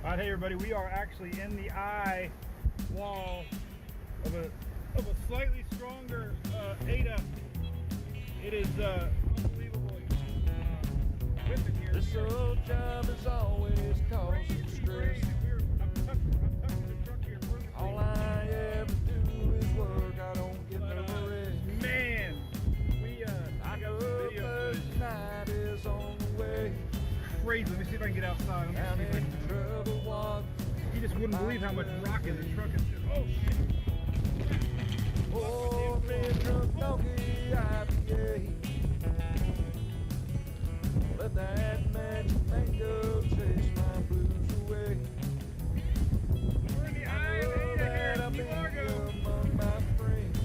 Hey everybody, we are actually in the eye wall of a slightly stronger Ada. It is unbelievable. Whipping here. This old job is always causing stress. I'm tucking the truck here. All I ever do is work. I don't get no rest. Man, I know first night is on the way. Crazy. Let me see if I can get outside. Down in trouble water. You just wouldn't believe how much rock in the truck is. Oh shit. Oh, red drunk donkey IPA. Let that magic mango chase my blues away. We're in the eye of Ada here in Key Largo. Among my friends.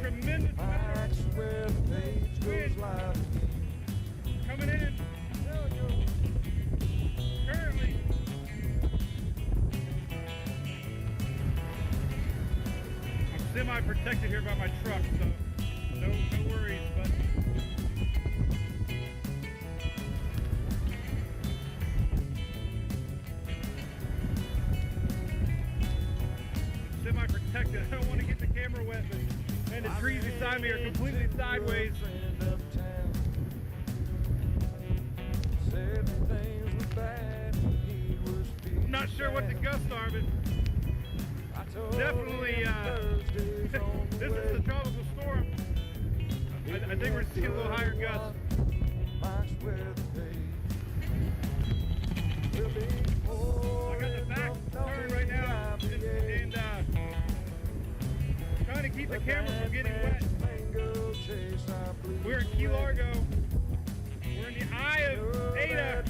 Tremendous I swear the page goes live again. coming in. Currently. I'm semi-protected here by my truck, so no worries. But semi-protected. I don't want to get the camera wet, but man, the trees beside me are completely sideways. I'm not sure what the gusts are, but definitely this is the tropical storm. I think we're seeing a little higher gusts. I got the back turn right now and trying to keep the camera from getting wet. We're in Key Largo. We're in the eye of Ada.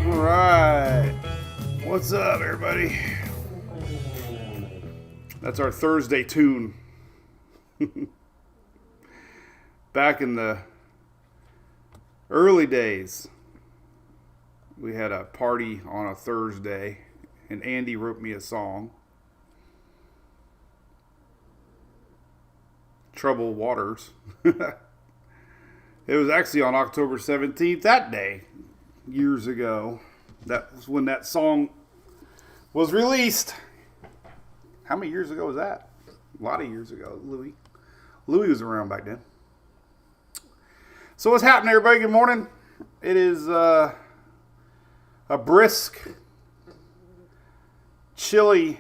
Alright, what's up everybody? That's our Thursday tune. Back in the early days, we had a party on a Thursday and Andy wrote me a song. Troubled Waters. It was actually on October 17th that day. Years ago. That was when that song was released. How many years ago was that? A lot of years ago. Louis was around back then. So what's happening, everybody? Good morning. It is a brisk, chilly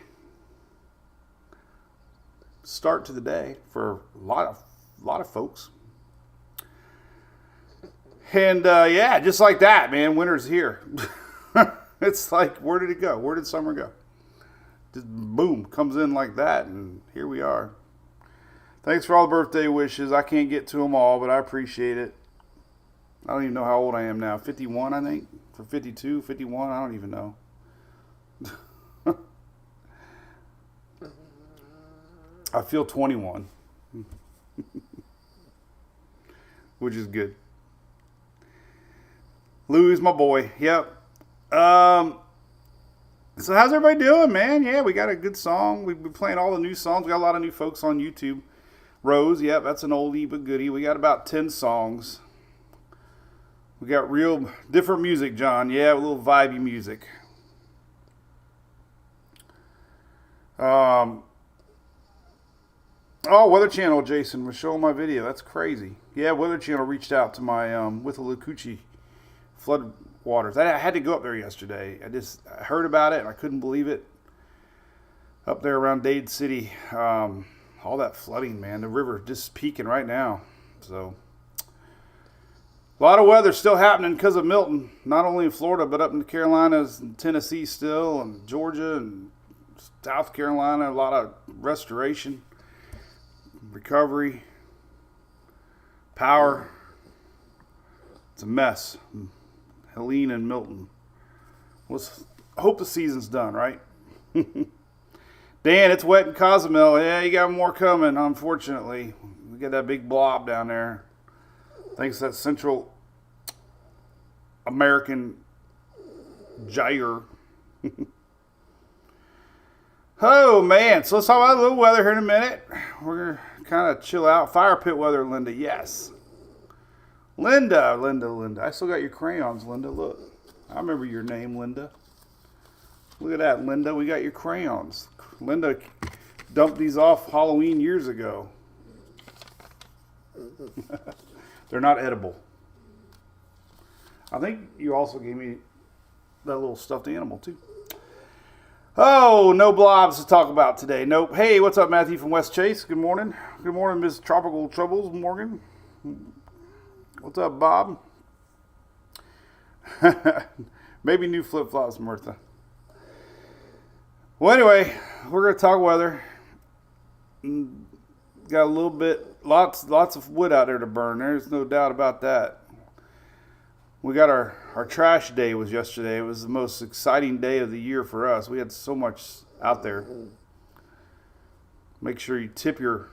start to the day for a lot of folks. And yeah, just like that, man, winter's here. It's like, where did it go? Where did summer go? Just boom, comes in like that, and here we are. Thanks for all the birthday wishes. I can't get to them all, but I appreciate it. I don't even know how old I am now. 51, I think. For 52, 51, I don't even know. I feel 21. Which is good. Louis, my boy. Yep. So how's everybody doing, man? Yeah, we got a good song. We've been playing all the new songs. We got a lot of new folks on YouTube. Rose, yep, that's an oldie but goodie. We got about 10 songs. We got real different music, John. Yeah, a little vibey music. Oh, Weather Channel, Jason was showing my video. That's crazy. Yeah, Weather Channel reached out to my Withlacoochee flood waters. I had to go up there yesterday. I heard about it and I couldn't believe it. Up there around Dade City, all that flooding, man. The river just peaking right now. So a lot of weather still happening because of Milton. Not only in Florida, but up in the Carolinas and Tennessee still, and Georgia and South Carolina. A lot of restoration, recovery. Power. It's a mess. Helene and Milton. Let's hope the season's done, right? Dan, it's wet in Cozumel. Yeah, you got more coming, unfortunately. We got that big blob down there. Thanks to that Central American gyre. Oh, man. So let's talk about a little weather here in a minute. We're going to kind of chill out. Fire pit weather, Linda. Yes. Linda. I still got your crayons, Linda. Look. I remember your name, Linda. Look at that, Linda. We got your crayons. Linda dumped these off Halloween years ago. They're not edible. I think you also gave me that little stuffed animal, too. Oh, no blobs to talk about today. Nope. Hey, what's up, Matthew from West Chase? Good morning. Good morning, Miss Tropical Troubles, Morgan. What's up, Bob? Maybe new flip-flops, Martha. Well, anyway, we're going to talk weather. Got a little bit, lots of wood out there to burn. There's no doubt about that. We got our trash day was yesterday. It was the most exciting day of the year for us. We had so much out there. Make sure you tip your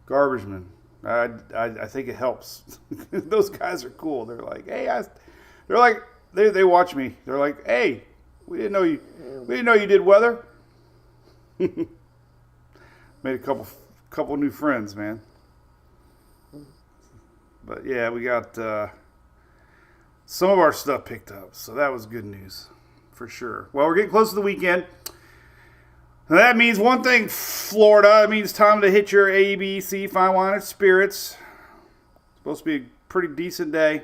garbage man. I think it helps. Those guys are cool. They're like, hey, they watch me. They're like, hey, we didn't know you did weather. Made a couple new friends, man. But yeah, we got some of our stuff picked up, so that was good news for sure. Well, we're getting close to the weekend. And that means one thing, Florida. It means time to hit your ABC fine wine and spirits. It's supposed to be a pretty decent day,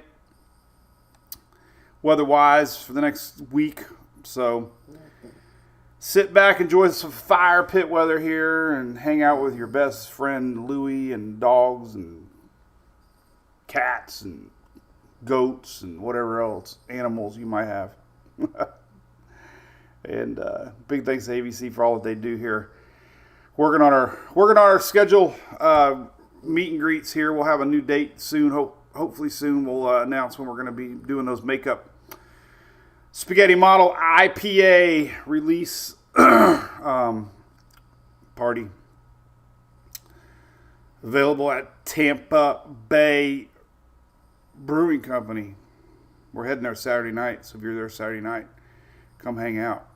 weather-wise, for the next week. So sit back, enjoy some fire pit weather here, and hang out with your best friend Louie and dogs and cats and goats and whatever else animals you might have. And big thanks to ABC for all that they do here. Working on our schedule, meet and greets here. We'll have a new date soon. Hopefully soon we'll announce when we're going to be doing those makeup spaghetti model IPA release party. Available at Tampa Bay Brewing Company. We're heading there Saturday night, so if you're there Saturday night, come hang out.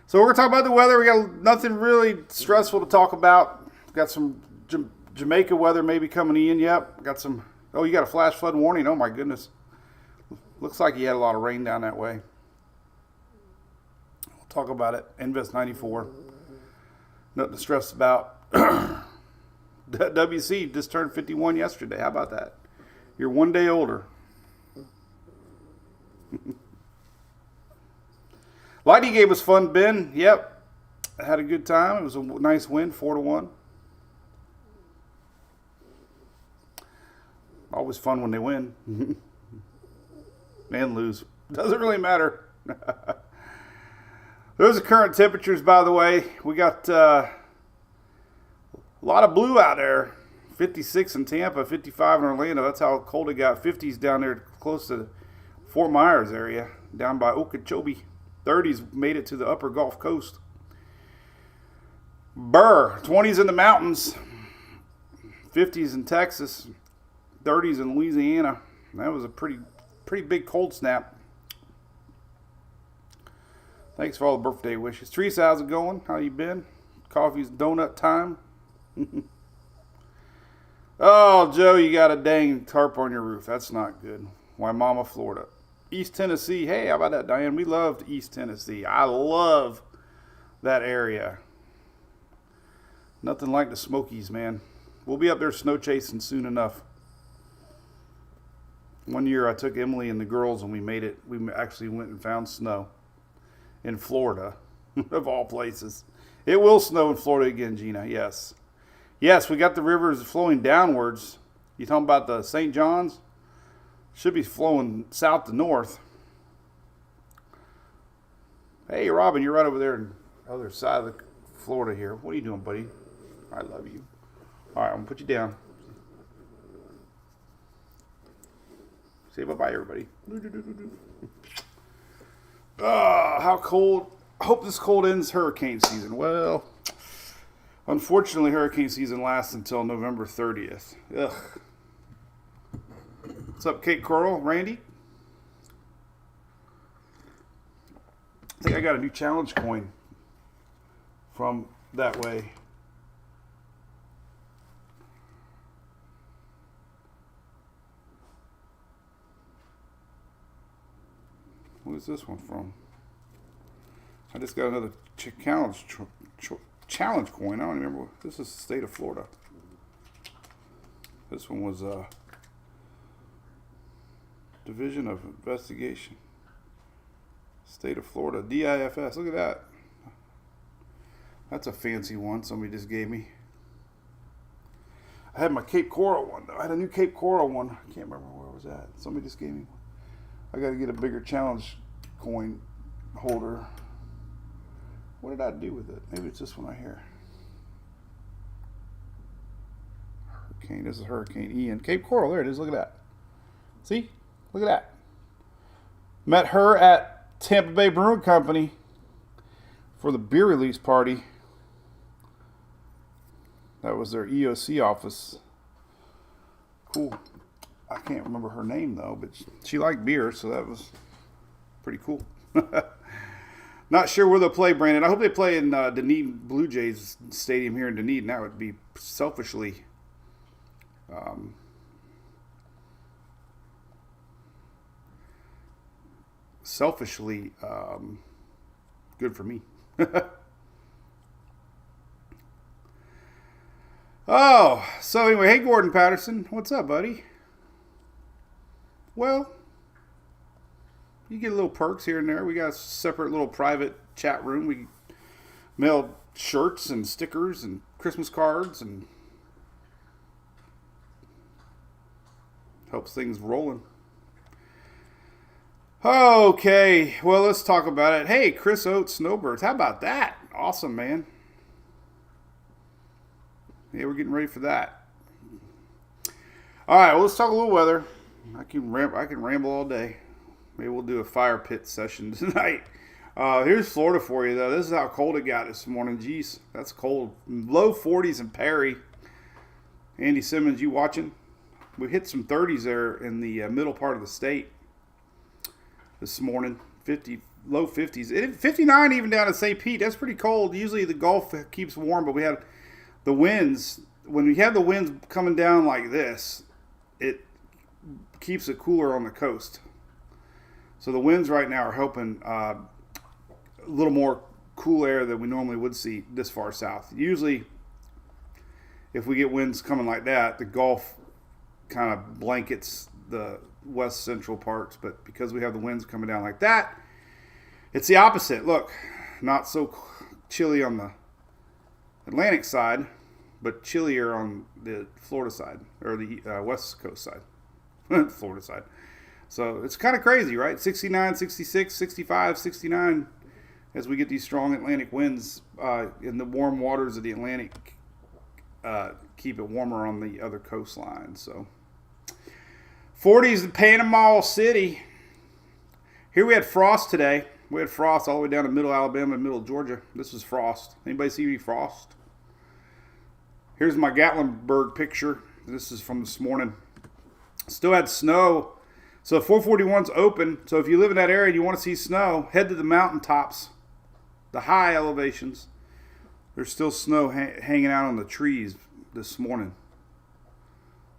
So we're going to talk about the weather. We got nothing really stressful to talk about. Got some Jamaica weather maybe coming in. Yep. Got some. Oh, you got a flash flood warning. Oh my goodness. Looks like you had a lot of rain down that way. We'll talk about it. Invest 94. Nothing to stress about. WC just turned 51 yesterday. How about that? You're one day older. Lightning game was fun, Ben. Yep. I had a good time. It was a nice win, 4-1. Always fun when they win. And lose. Doesn't really matter. Those are current temperatures, by the way. We got a lot of blue out there. 56 in Tampa, 55 in Orlando. That's how cold it got. 50s down there close to Fort Myers area, down by Okeechobee. 30s made it to the upper Gulf Coast. Burr, 20s in the mountains. 50s in Texas. 30s in Louisiana. That was a pretty big cold snap. Thanks for all the birthday wishes. Teresa, how's it going? How you been? Coffee's donut time. Oh, Joe, you got a dang tarp on your roof. That's not good. Waimama, Florida. East Tennessee. Hey, how about that, Diane? We loved East Tennessee. I love that area. Nothing like the Smokies, man. We'll be up there snow chasing soon enough. One year I took Emily and the girls and we made it. We actually went and found snow in Florida, of all places. It will snow in Florida again, Gina. Yes. Yes, we got the rivers flowing downwards. You talking about the St. John's? Should be flowing south to north. Hey, Robin, you're right over there on the other side of Florida here. What are you doing, buddy? I love you. All right, I'm going to put you down. Say bye-bye, everybody. How cold. I hope this cold ends hurricane season. Well, unfortunately, hurricane season lasts until November 30th. Ugh. What's up, Kate Coral? Randy? I think I got a new challenge coin from that way. What is this one from? I just got another challenge coin. I don't remember. This is the state of Florida. This one was Division of Investigation. State of Florida. DIFS. Look at that. That's a fancy one somebody just gave me. I had my Cape Coral one though. I had a new Cape Coral one. I can't remember where it was at. Somebody just gave me one. I got to get a bigger challenge coin holder. What did I do with it? Maybe it's this one right here. Hurricane. This is Hurricane Ian. Cape Coral. There it is. Look at that. See? Look at that. Met her at Tampa Bay Brewing Company for the beer release party. That was their EOC office. Cool. I can't remember her name though, but she liked beer, so that was pretty cool. Not sure where they'll play, Brandon. I hope they play in Dunedin Blue Jays Stadium here in Dunedin. That would be selfishly good for me. Oh, so anyway, hey Gordon Patterson, what's up, buddy? Well, you get little perks here and there. We got a separate little private chat room. We mail shirts and stickers and Christmas cards and helps things rolling. Okay, well, let's talk about it. Hey, Chris Oates Snowbirds, how about that? Awesome, man. Yeah, we're getting ready for that. All right, well, let's talk a little weather. I can ramble all day. Maybe we'll do a fire pit session tonight. Here's Florida for you, though. This is how cold it got this morning. Jeez, that's cold. Low 40s in Perry. Andy Simmons, you watching? We hit some 30s there in the middle part of the state this morning. Low 50s. 59 even down at St. Pete. That's pretty cold. Usually the Gulf keeps warm, but we had the winds. When we have the winds coming down like this, it keeps it cooler on the coast. So the winds right now are helping a little more cool air than we normally would see this far south. Usually, if we get winds coming like that, the Gulf kind of blankets the west central parts. But because we have the winds coming down like that, it's the opposite. Look, not so chilly on the Atlantic side, but chillier on the Florida side, or the west coast side. Florida side. So it's kind of crazy, right? 69, 66, 65, 69 as we get these strong Atlantic winds in the warm waters of the Atlantic. Keep it warmer on the other coastline. So 40s in Panama City. Here we had frost today. We had frost all the way down to middle Alabama and middle Georgia. This is frost. Anybody see any frost? Here's my Gatlinburg picture. This is from this morning. Still had snow. So 441's open. So if you live in that area and you want to see snow, head to the mountaintops, the high elevations. There's still snow hanging out on the trees this morning.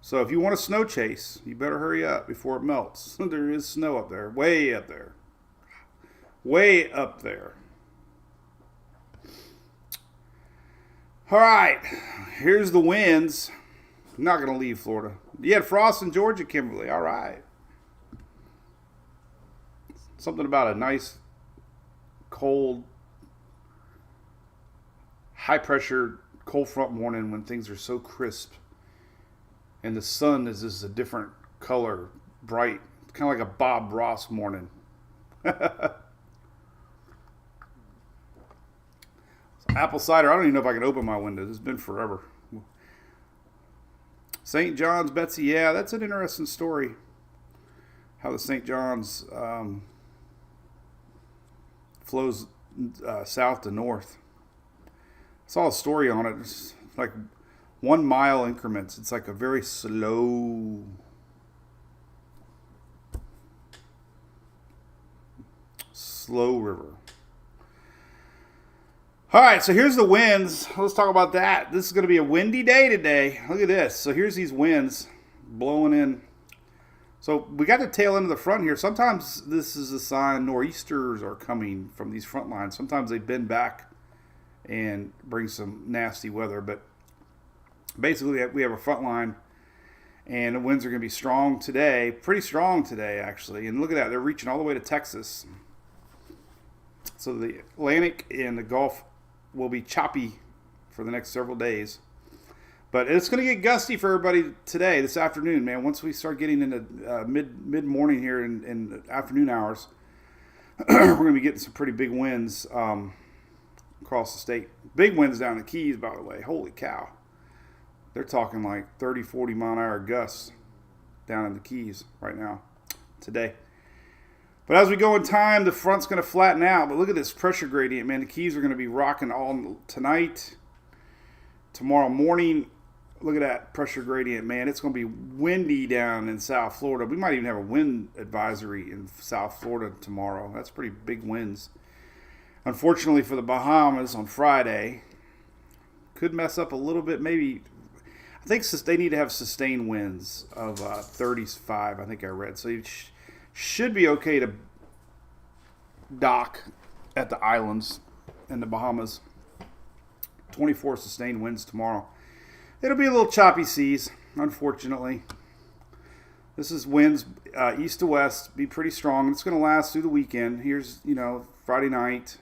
So if you want a snow chase, you better hurry up before it melts. There is snow up there, way up there. Way up there. All right, here's the winds. I'm not going to leave Florida. You had frost in Georgia, Kimberly. All right. Something about a nice, cold, high-pressure, cold front morning when things are so crisp. And the sun is just a different color, bright. Kind of like a Bob Ross morning. Apple cider. I don't even know if I can open my windows. It's been forever. St. John's, Betsy. Yeah, that's an interesting story. how the St. John's flows south to north. I saw a story on it. It's like 1 mile increments. It's like a very slow river. All right, so here's the winds. Let's talk about that. This is going to be a windy day today. Look at this. So here's these winds blowing in. So we got the tail end of the front here. Sometimes this is a sign nor'easters are coming from these front lines. Sometimes they bend back and bring some nasty weather. But basically, we have a front line, and the winds are going to be strong today. Pretty strong today, actually. And look at that. They're reaching all the way to Texas. So the Atlantic and the Gulf will be choppy for the next several days. But it's going to get gusty for everybody today, this afternoon, man. Once we start getting into mid-morning here in the afternoon hours, we're going to be getting some pretty big winds across the state. Big winds down the Keys, by the way. Holy cow. They're talking like 30, 40 mile an hour gusts down in the Keys right now, today. But as we go in time, the front's going to flatten out. But look at this pressure gradient, man. The Keys are going to be rocking all tonight, tomorrow morning. Look at that pressure gradient, man. It's going to be windy down in South Florida. We might even have a wind advisory in South Florida tomorrow. That's pretty big winds. Unfortunately for the Bahamas on Friday, could mess up a little bit. Maybe, I think they need to have sustained winds of 35, I think I read. So you should be okay to dock at the islands in the Bahamas. 24 sustained winds tomorrow. It'll be a little choppy seas, unfortunately. This is winds east to west, be pretty strong. It's going to last through the weekend. Here's, Friday night.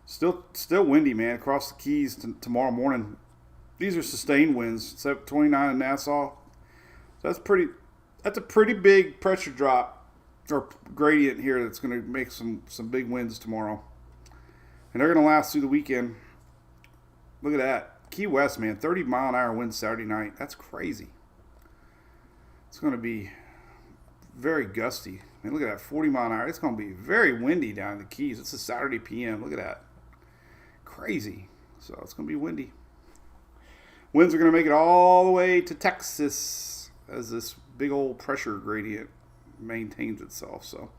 Still windy, man, across the Keys tomorrow morning. These are sustained winds, except 29 in Nassau. So that's a pretty big pressure drop or gradient here that's going to make some big winds tomorrow. And they're going to last through the weekend. Look at that. Key West, man, 30 mile an hour winds Saturday night. That's crazy. It's going to be very gusty. Man, look at that, 40 mile an hour. It's going to be very windy down in the Keys. It's a Saturday PM. Look at that. Crazy. So it's going to be windy. Winds are going to make it all the way to Texas as this big old pressure gradient maintains itself. So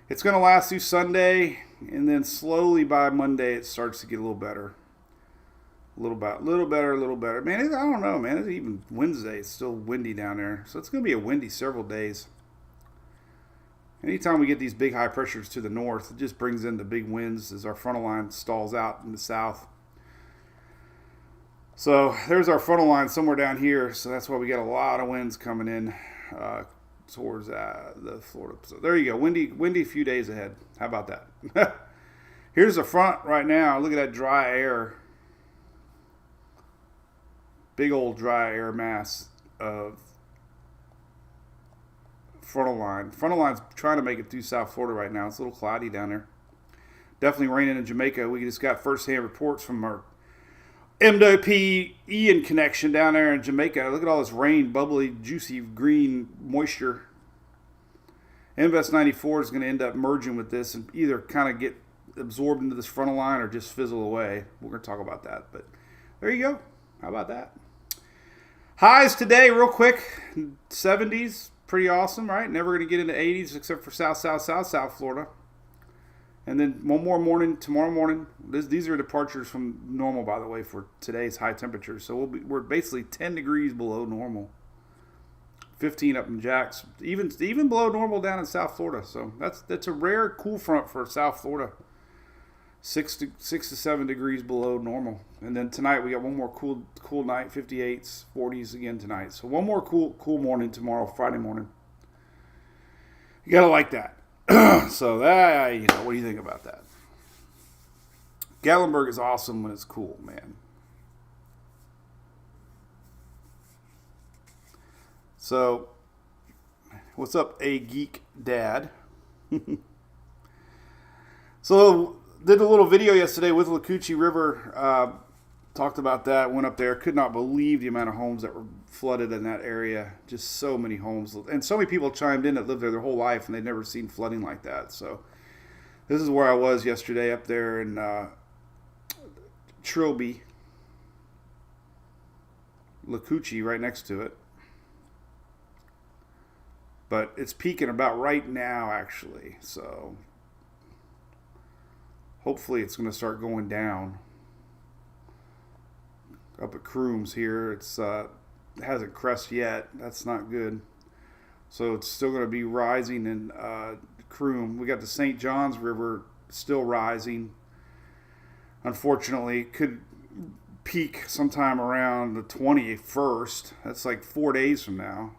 it's going to last through Sunday, and then slowly by Monday it starts to get a little better. A little better. Man, I don't know, man. It's even Wednesday. It's still windy down there. So it's going to be a windy several days. Anytime we get these big high pressures to the north, it just brings in the big winds as our frontal line stalls out in the south. So there's our frontal line somewhere down here. So that's why we got a lot of winds coming in towards the Florida. So there you go. Windy few days ahead. How about that? Here's the front right now. Look at that dry air. Big old dry air mass of frontal line. Frontal line's trying to make it through South Florida right now. It's a little cloudy down there. Definitely raining in Jamaica. We just got first-hand reports from our MWP Ian connection down there in Jamaica. Look at all this rain, bubbly, juicy, green moisture. Invest 94 is going to end up merging with this and either kind of get absorbed into this frontal line or just fizzle away. We're going to talk about that. But there you go. How about that? Highs today, real quick, 70s, pretty awesome, right? Never going to get into 80s except for South Florida. And then one more morning, tomorrow morning. These are departures from normal, by the way, for today's high temperatures. So we're basically 10 degrees below normal. 15 up in Jacks, even below normal down in South Florida. So that's a rare cool front for South Florida. 6 to 7 degrees below normal. And then tonight we got one more cool night, 58s, 40s again tonight. So one more cool morning tomorrow, Friday morning. You gotta like that. So that, what do you think about that? Gatlinburg is awesome when it's cool, man. So, what's up, A Geek Dad? So, did a little video yesterday with Lacucci River. talked about that. Went up there. Could not believe the amount of homes that were flooded in that area. Just so many homes, and so many people chimed in that lived there their whole life and they'd never seen flooding like that. So this is where I was yesterday, up there in Trilby, Lakuchi, right next to it. But it's peaking about right now, actually. So hopefully it's going to start going down. Up at Crooms here, it hasn't crested yet. That's not good. So it's still going to be rising in Croom. We got the St. Johns River still rising. Unfortunately, it could peak sometime around the 21st. That's like 4 days from now.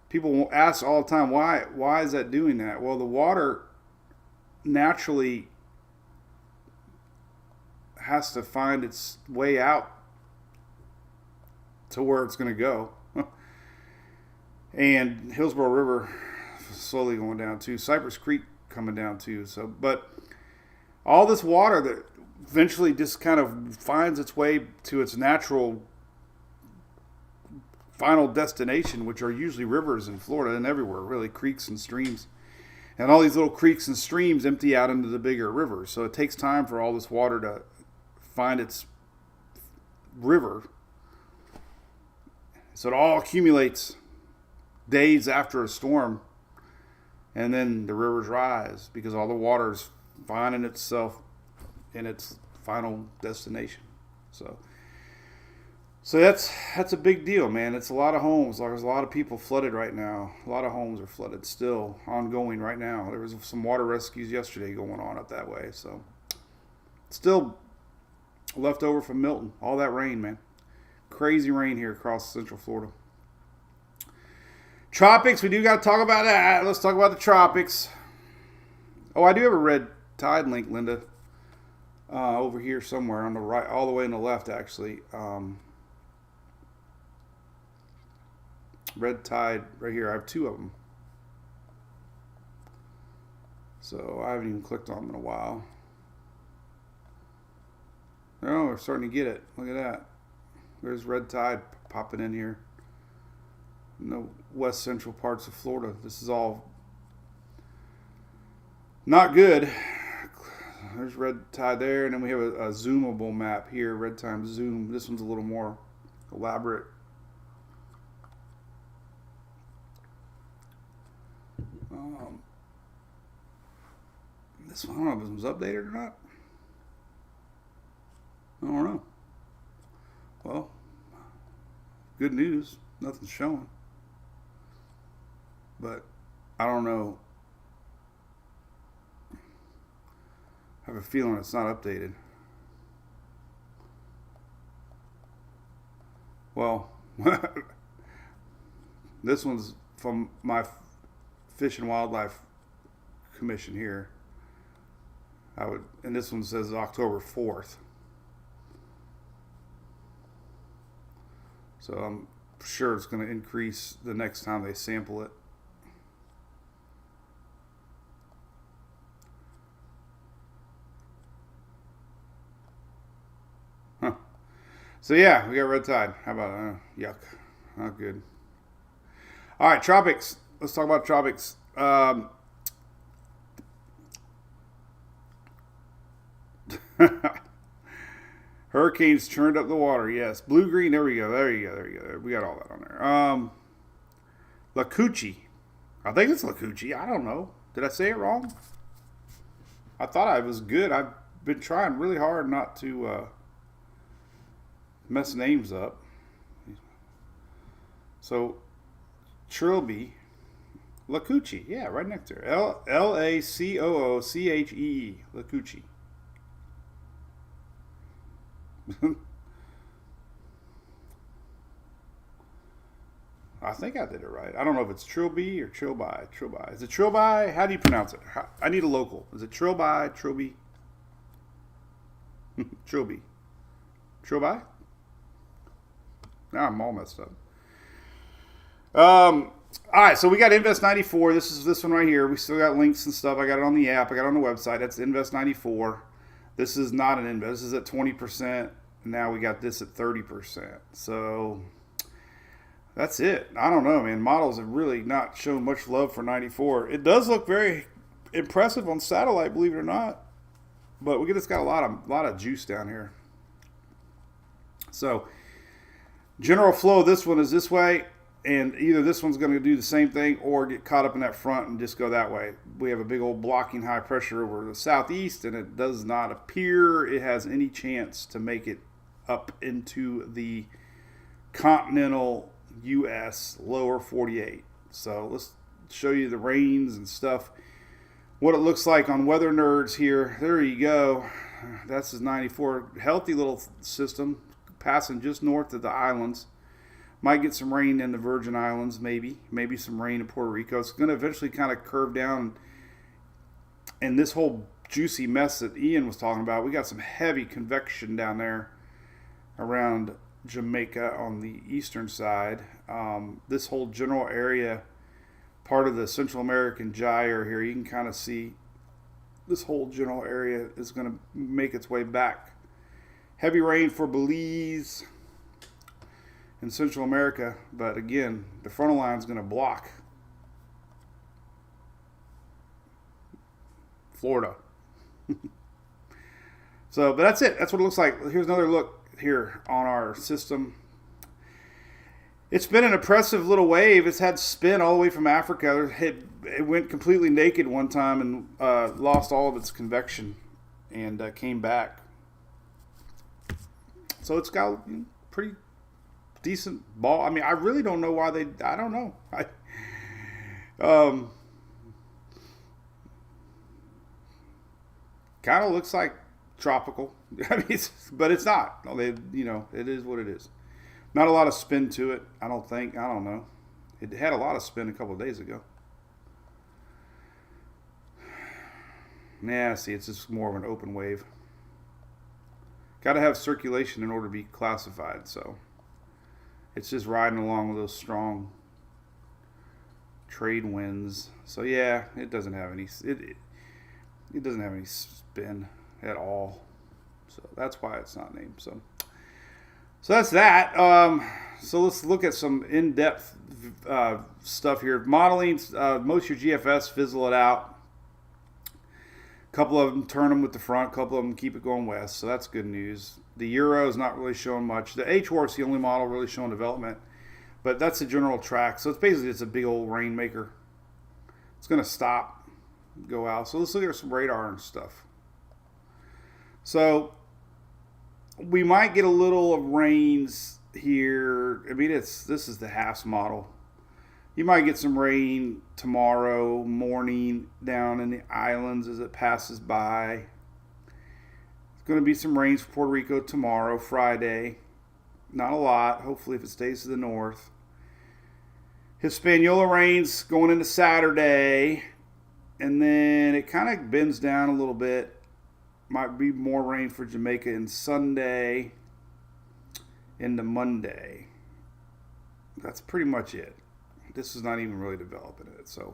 People will ask all the time, why is that doing that? Well, the water naturally has to find its way out to where it's going to go. And Hillsborough River slowly going down too. Cypress Creek coming down too. So, but all this water that eventually just kind of finds its way to its natural final destination, which are usually rivers in Florida and everywhere, really, creeks and streams. And all these little creeks and streams empty out into the bigger rivers. So it takes time for all this water to find its river. So it all accumulates days after a storm. And then the rivers rise because all the water's finding itself in its final destination. So that's a big deal, man. It's a lot of homes. There's a lot of people flooded right now. A lot of homes are flooded still, ongoing right now. There was some water rescues yesterday going on up that way. So still left over from Milton. All that rain, man. Crazy rain here across Central Florida. Tropics, we do got to talk about that. Let's talk about the tropics. Oh, I do have a red tide link, Linda. Over here somewhere on the right, all the way on the left, actually. Red tide right here. I have two of them. So I haven't even clicked on them in a while. Oh, we're starting to get it. Look at that. There's red tide popping in here. In the west central parts of Florida. This is all not good. There's red tide there, and then we have a zoomable map here, red time zoom. This one's a little more elaborate. This one, I don't know if this one's updated or not. I don't know. Well, good news. Nothing's showing. But I don't know. I have a feeling it's not updated. Well, this one's from my Fish and Wildlife Commission here. And this one says October 4th. So I'm sure it's going to increase the next time they sample it. Huh. So yeah, we got red tide. How about yuck? Not good. All right, tropics. Let's talk about tropics. Hurricanes churned up the water. Yes, blue green. There we go. There you go. We got all that on there. Lakuchi. I think it's Lakuchi. I don't know. Did I say it wrong? I thought I was good. I've been trying really hard not to mess names up. So Trilby, Lakuchi. Yeah, right next to her. Lacoocchee. Lakuchi. I think I did it right. I don't know if it's Trilby or Trilby. Trilby. Is it Trilby? How do you pronounce it? I need a local. Is it Trilby? Trilby? Trilby. Trilby? Now I'm all messed up. All right, so we got Invest 94. This is this one right here. We still got links and stuff. I got it on the app. I got it on the website. That's Invest 94. This is not an invest. This is at 20%. Now we got this at 30%. So that's it. I don't know, man. Models have really not shown much love for 94. It does look very impressive on satellite, believe it or not. But it's got a lot of juice down here. So general flow of this one is this way, and either this one's going to do the same thing or get caught up in that front and just go that way. We have a big old blocking high pressure over the southeast, and it does not appear it has any chance to make it up into the continental U.S. lower 48. So let's show you the rains and stuff, what it looks like on Weather Nerds here. There you go. That's his 94. Healthy little system passing just north of the islands. Might get some rain in the Virgin Islands, maybe some rain in Puerto Rico. It's going to eventually kind of curve down. And this whole juicy mess that Ian was talking about, we got some heavy convection down there around Jamaica on the eastern side. This whole general area, part of the Central American gyre here, you can kind of see this whole general area is going to make its way back. Heavy rain for Belize in Central America, but again, the frontal line is going to block Florida. So, but that's it. That's what it looks like. Here's another look here on our system. It's been an impressive little wave. It's had spin all the way from Africa. It went completely naked one time and lost all of its convection and came back. So it's got pretty decent ball. I mean, I really don't know why I don't know. Kind of looks like tropical. I mean, but it's not. It is what it is. Not a lot of spin to it, I don't think. I don't know. It had a lot of spin a couple of days ago. Yeah, see, it's just more of an open wave. Got to have circulation in order to be classified, so it's just riding along with those strong trade winds. So yeah, it doesn't have any it doesn't have any spin at all. So that's why it's not named. So that's that. So let's look at some in-depth stuff here. Modeling, most of your GFS fizzle it out. A couple of them turn them with the front. A couple of them keep it going west. So that's good news. The Euro is not really showing much. The H-War is the only model really showing development. But that's a general track. So it's basically just a big old rainmaker. It's going to stop, go out. So let's look at some radar and stuff. So we might get a little of rains here. I mean, this is the Haas model. You might get some rain tomorrow morning down in the islands as it passes by. There's going to be some rains for Puerto Rico tomorrow, Friday. Not a lot, hopefully, if it stays to the north. Hispaniola rains going into Saturday. And then it kind of bends down a little bit. Might be more rain for Jamaica in Sunday into Monday. That's pretty much it. This is not even really developing it. So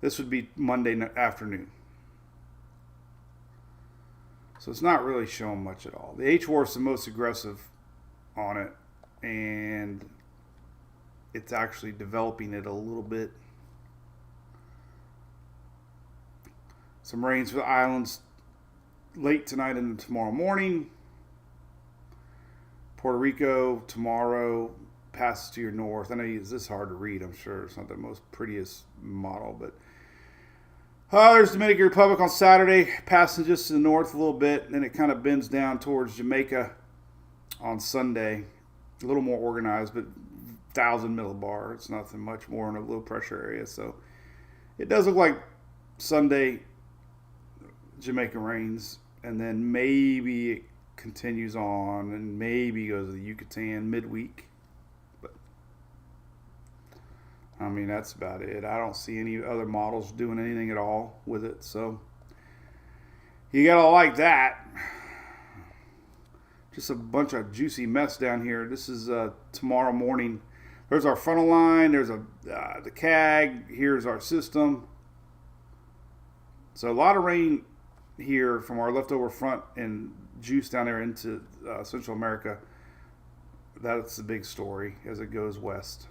this would be Monday afternoon. So it's not really showing much at all. The H-War is the most aggressive on it. And it's actually developing it a little bit. Some rains for the islands late tonight and tomorrow morning. Puerto Rico tomorrow passes to your north. I know this is hard to read, I'm sure. It's not the most prettiest model, but there's Dominican Republic on Saturday, passing just to the north a little bit, and then it kind of bends down towards Jamaica on Sunday. A little more organized, but 1,000 millibar. It's nothing much more in a low pressure area. So it does look like Sunday Jamaica rains, and then maybe it continues on and maybe goes to the Yucatan midweek. But I mean, that's about it. I don't see any other models doing anything at all with it, so you gotta like that. Just a bunch of juicy mess down here. This is tomorrow morning. There's our frontal line. There's the CAG. Here's our system. So a lot of rain here from our leftover front and juice down there into Central America. That's the big story as it goes west.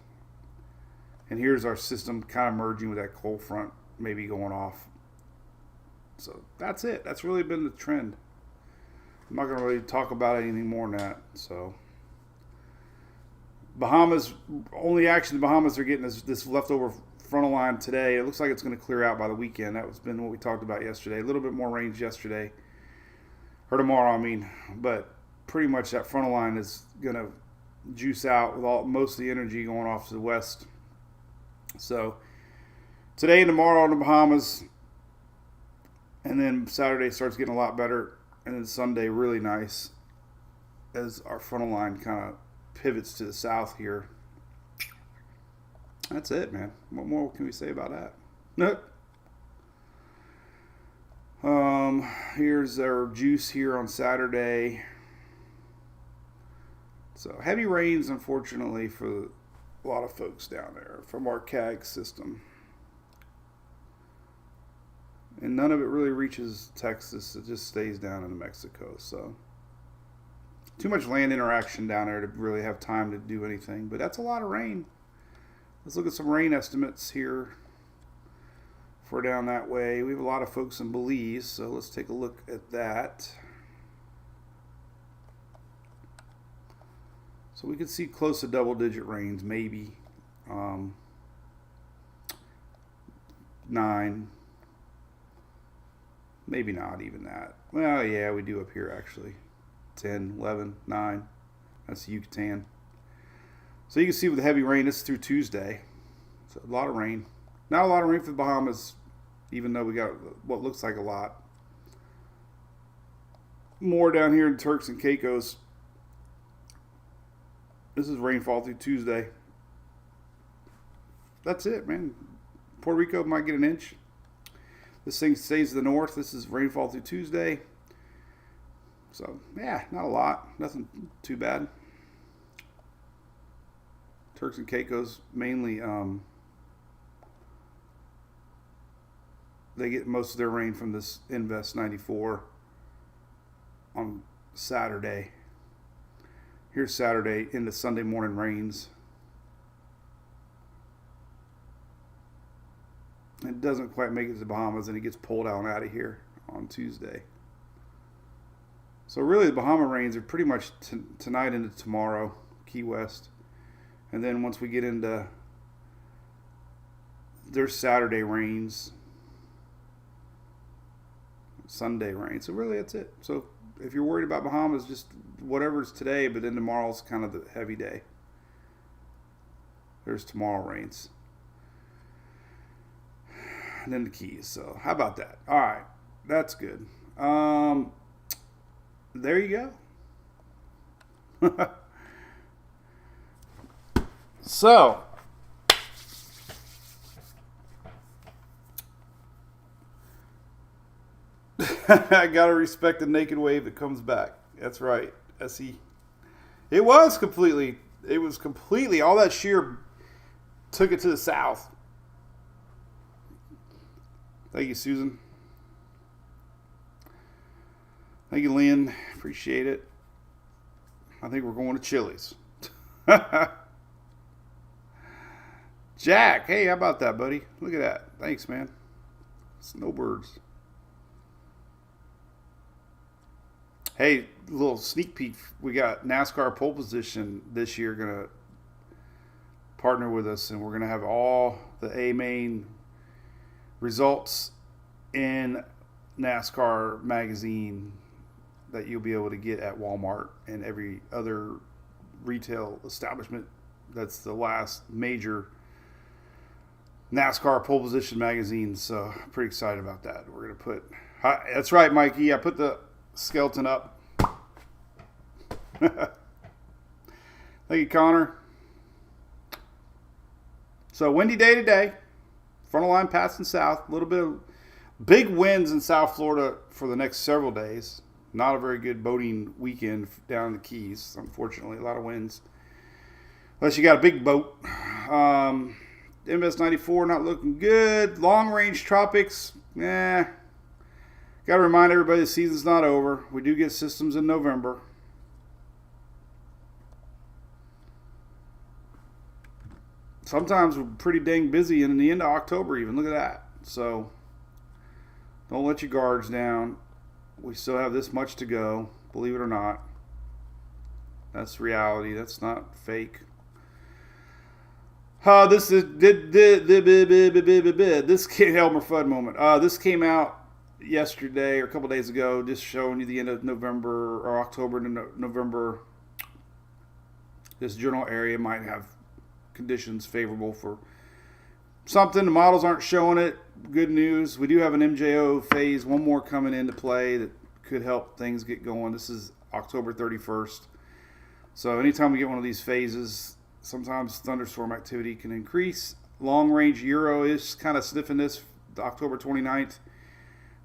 And here's our system kind of merging with that cold front, maybe going off. So that's it. That's really been the trend. I'm not going to really talk about anything more than that. So Bahamas, only action the Bahamas are getting is this leftover frontal line today. It looks like it's going to clear out by the weekend. That was been what we talked about yesterday. A little bit more range yesterday, or tomorrow, I mean. But pretty much that frontal line is going to juice out with most of the energy going off to the west. So today and tomorrow in the Bahamas, and then Saturday starts getting a lot better, and then Sunday really nice as our frontal line kind of pivots to the south here. That's it, man. What more can we say about that? Nope. Here's our juice here on Saturday. So heavy rains, unfortunately, for a lot of folks down there from our CAG system. And none of it really reaches Texas. It just stays down in Mexico. So too much land interaction down there to really have time to do anything. But that's a lot of rain. Let's look at some rain estimates here for down that way. We have a lot of folks in Belize, so let's take a look at that. So we could see close to double-digit rains, maybe 9, maybe not even that. Well, yeah, we do up here actually. 10, 11, 9. That's Yucatan. So you can see with the heavy rain, this is through Tuesday. So a lot of rain. Not a lot of rain for the Bahamas, even though we got what looks like a lot. More down here in Turks and Caicos. This is rainfall through Tuesday. That's it, man. Puerto Rico might get an inch. This thing stays to the north. This is rainfall through Tuesday. So, yeah, not a lot. Nothing too bad. Turks and Caicos mainly, they get most of their rain from this Invest 94 on Saturday. Here's Saturday into Sunday morning rains. It doesn't quite make it to the Bahamas, and it gets pulled out of here on Tuesday. So really the Bahama rains are pretty much tonight into tomorrow, Key West. And then once we get into there's Saturday rains, Sunday rain. So really that's it. So if you're worried about Bahamas, just whatever's today, but then tomorrow's kind of the heavy day. There's tomorrow rains. And then the Keys. So how about that? All right. That's good. There you go. So I gotta respect the naked wave that comes back. That's right. It was completely all that shear took it to the south. Thank you, Susan. Thank you, Lynn. Appreciate it. I think we're going to Chili's. Jack, hey, how about that, buddy? Look at that. Thanks, man. Snowbirds. Hey, little sneak peek. We got NASCAR pole position this year going to partner with us, and we're going to have all the A-Main results in NASCAR magazine that you'll be able to get at Walmart and every other retail establishment. That's the last major NASCAR pole position magazine, so I'm pretty excited about that. We're going to put... That's right, Mikey. I put the skeleton up. Thank you, Connor. So, windy day today. Frontal line passing south. A little bit of big winds in South Florida for the next several days. Not a very good boating weekend down in the Keys, unfortunately. A lot of winds. Unless you got a big boat. MS-94 not looking good. Long range tropics, kind Got to remind everybody the season's not over. We do get systems in November. Sometimes we're pretty dang busy in the end of October even. Look at that. So don't let your guards down. We still have this much to go, believe it or not. That's reality. That's not fake. This came Elmer Fudd moment. This came out yesterday or a couple days ago, just showing you the end of November or October to November. This general area might have conditions favorable for something. The models aren't showing it. Good news. We do have an MJO phase, one more coming into play that could help things get going. This is October 31st. So anytime we get one of these phases, sometimes thunderstorm activity can increase. Long range Euro is kind of sniffing this October 29th.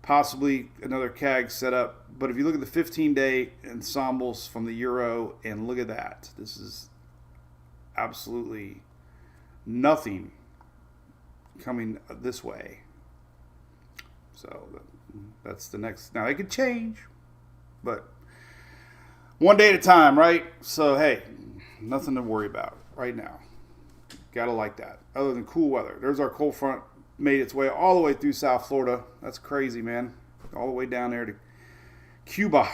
Possibly another CAG setup. But if you look at the 15-day ensembles from the Euro and look at that, this is absolutely nothing coming this way. So that's the next. Now it could change, but one day at a time, right? So hey, nothing to worry about right now. Gotta like that. Other than cool weather. There's our cold front, made its way all the way through South Florida. That's crazy, man. All the way down there to Cuba.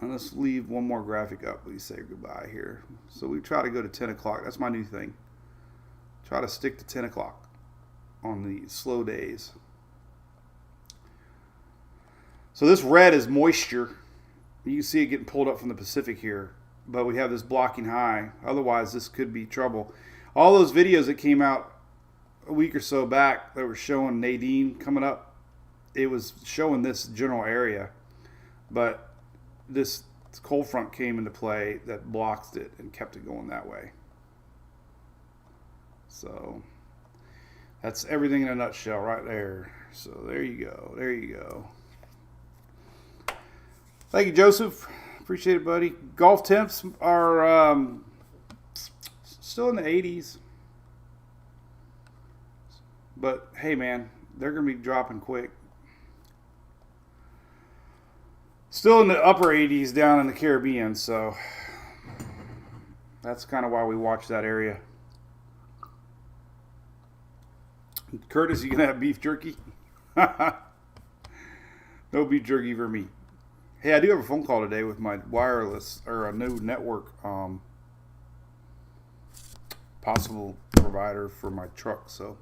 And let's leave one more graphic up. We say goodbye here. So we try to go to 10 o'clock. That's my new thing. Try to stick to 10 o'clock on the slow days. So this red is moisture. You can see it getting pulled up from the Pacific here. But we have this blocking high. Otherwise, this could be trouble. All those videos that came out a week or so back that were showing Nadine coming up, it was showing this general area. But this cold front came into play that blocked it and kept it going that way. So that's everything in a nutshell right there. So there you go. There you go. Thank you, Joseph. Appreciate it, buddy. Golf temps are still in the 80s. But hey, man, they're going to be dropping quick. Still in the upper 80s down in the Caribbean, so that's kind of why we watch that area. Curtis, you gonna have beef jerky? No beef jerky for me. Hey, I do have a phone call today with my wireless or a new network possible provider for my truck. So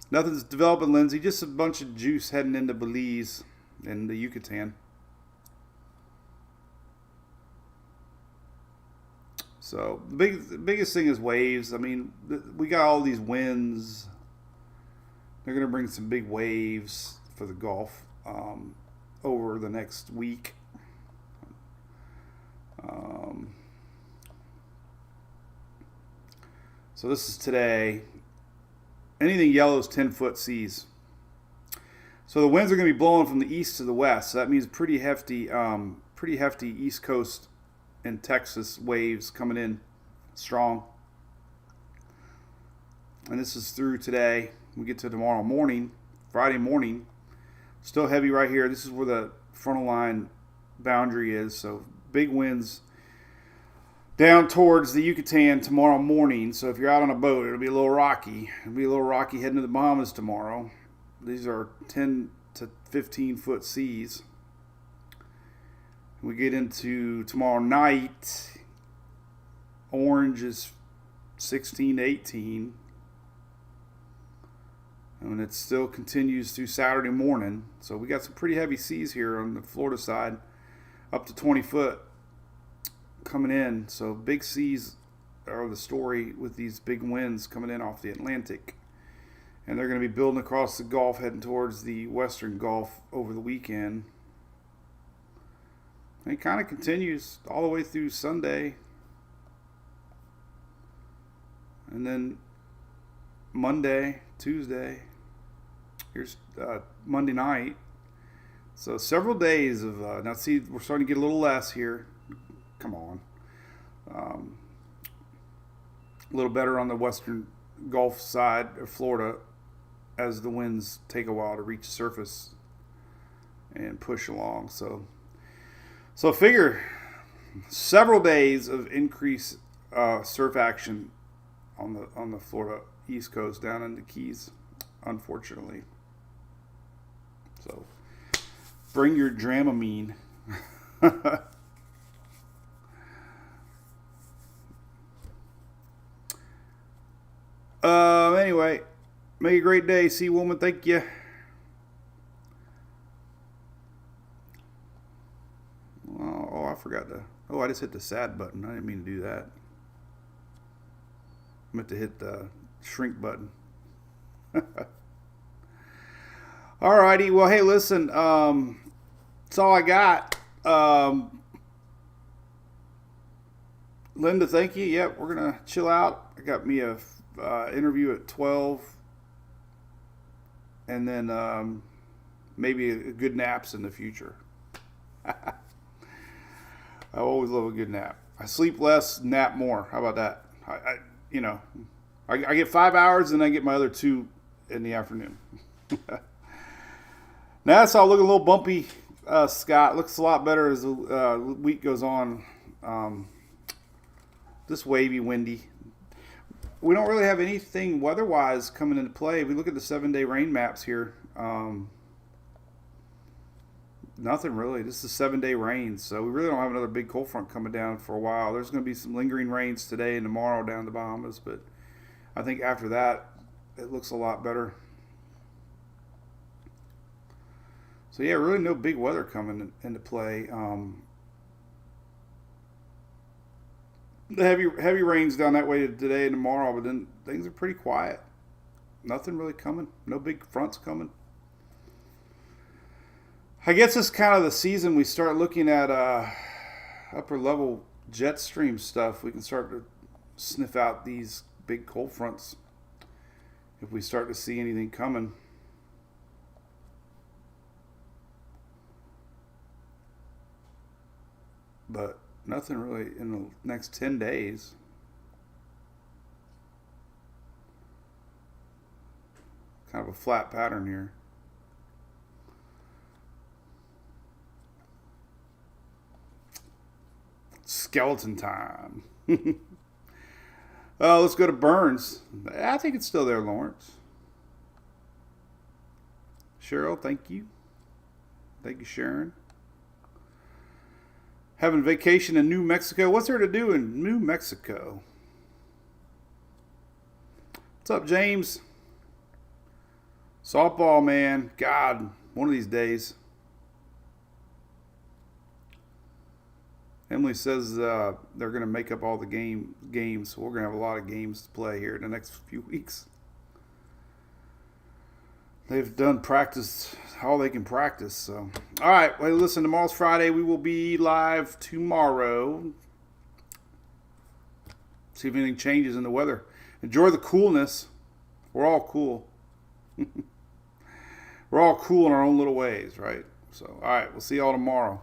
nothing's developing, Lindsay. Just a bunch of juice heading into Belize and the Yucatan. So the biggest thing is waves. I mean, we got all these winds. They're going to bring some big waves for the Gulf over the next week. So this is today. Anything yellow is 10-foot seas. So the winds are going to be blowing from the east to the west. So that means pretty hefty East Coast and Texas waves coming in strong. And this is through today. We get to tomorrow morning, Friday morning. Still heavy right here. This is where the frontal line boundary is. So big winds down towards the Yucatan tomorrow morning. So if you're out on a boat, it'll be a little rocky. It'll be a little rocky heading to the Bahamas tomorrow. These are 10 to 15 foot seas. We get into tomorrow night. Orange is 16 to 18. And it still continues through Saturday morning. So we got some pretty heavy seas here on the Florida side. Up to 20 foot coming in. So big seas are the story with these big winds coming in off the Atlantic. And they're going to be building across the Gulf, heading towards the western Gulf over the weekend. And it kind of continues all the way through Sunday. And then Monday, Tuesday. Here's Monday night. So several days of, now see, we're starting to get a little less here. Come on. A little better on the western Gulf side of Florida as the winds take a while to reach the surface and push along. So figure several days of increased surf action on the Florida East Coast down in the Keys, unfortunately. So bring your Dramamine. Anyway, make a great day, Sea Woman. Thank you. Oh, I forgot to. Oh, I just hit the sad button. I didn't mean to do that. I meant to hit the shrink button. Alrighty. Well, hey, listen. That's all I got. Linda, thank you. Yep, we're gonna chill out. I got me a interview at 12, and then maybe a good naps in the future. I always love a good nap. I sleep less, nap more. How about that? I get 5 hours, and I get my other 2 in the afternoon. Now that's all looking a little bumpy. Scott looks a lot better as the week goes on. Just wavy, windy. We don't really have anything weather-wise coming into play. If we look at the 7-day rain maps here, nothing really. This is 7-day rain, so we really don't have another big cold front coming down for a while. There's going to be some lingering rains today and tomorrow down the Bahamas, but I think after that, it looks a lot better. So yeah, really no big weather coming into play. The heavy rains down that way today and tomorrow, but then things are pretty quiet. Nothing really coming. No big fronts coming. I guess it's kind of the season we start looking at upper level jet stream stuff. We can start to sniff out these big cold fronts if we start to see anything coming. But nothing really in the next 10 days. Kind of a flat pattern here. Skeleton time. Let's go to Burns. I think it's still there, Lawrence. Cheryl, thank you. Thank you, Sharon. Having vacation in New Mexico. What's there to do in New Mexico? What's up, James? Softball, man. God, one of these days. Emily says they're going to make up all the games. So we're going to have a lot of games to play here in the next few weeks. They've done practice all they can practice. So, all right. Well, listen, tomorrow's Friday. We will be live tomorrow. See if anything changes in the weather. Enjoy the coolness. We're all cool. We're all cool in our own little ways, right? So, all right. We'll see y'all tomorrow.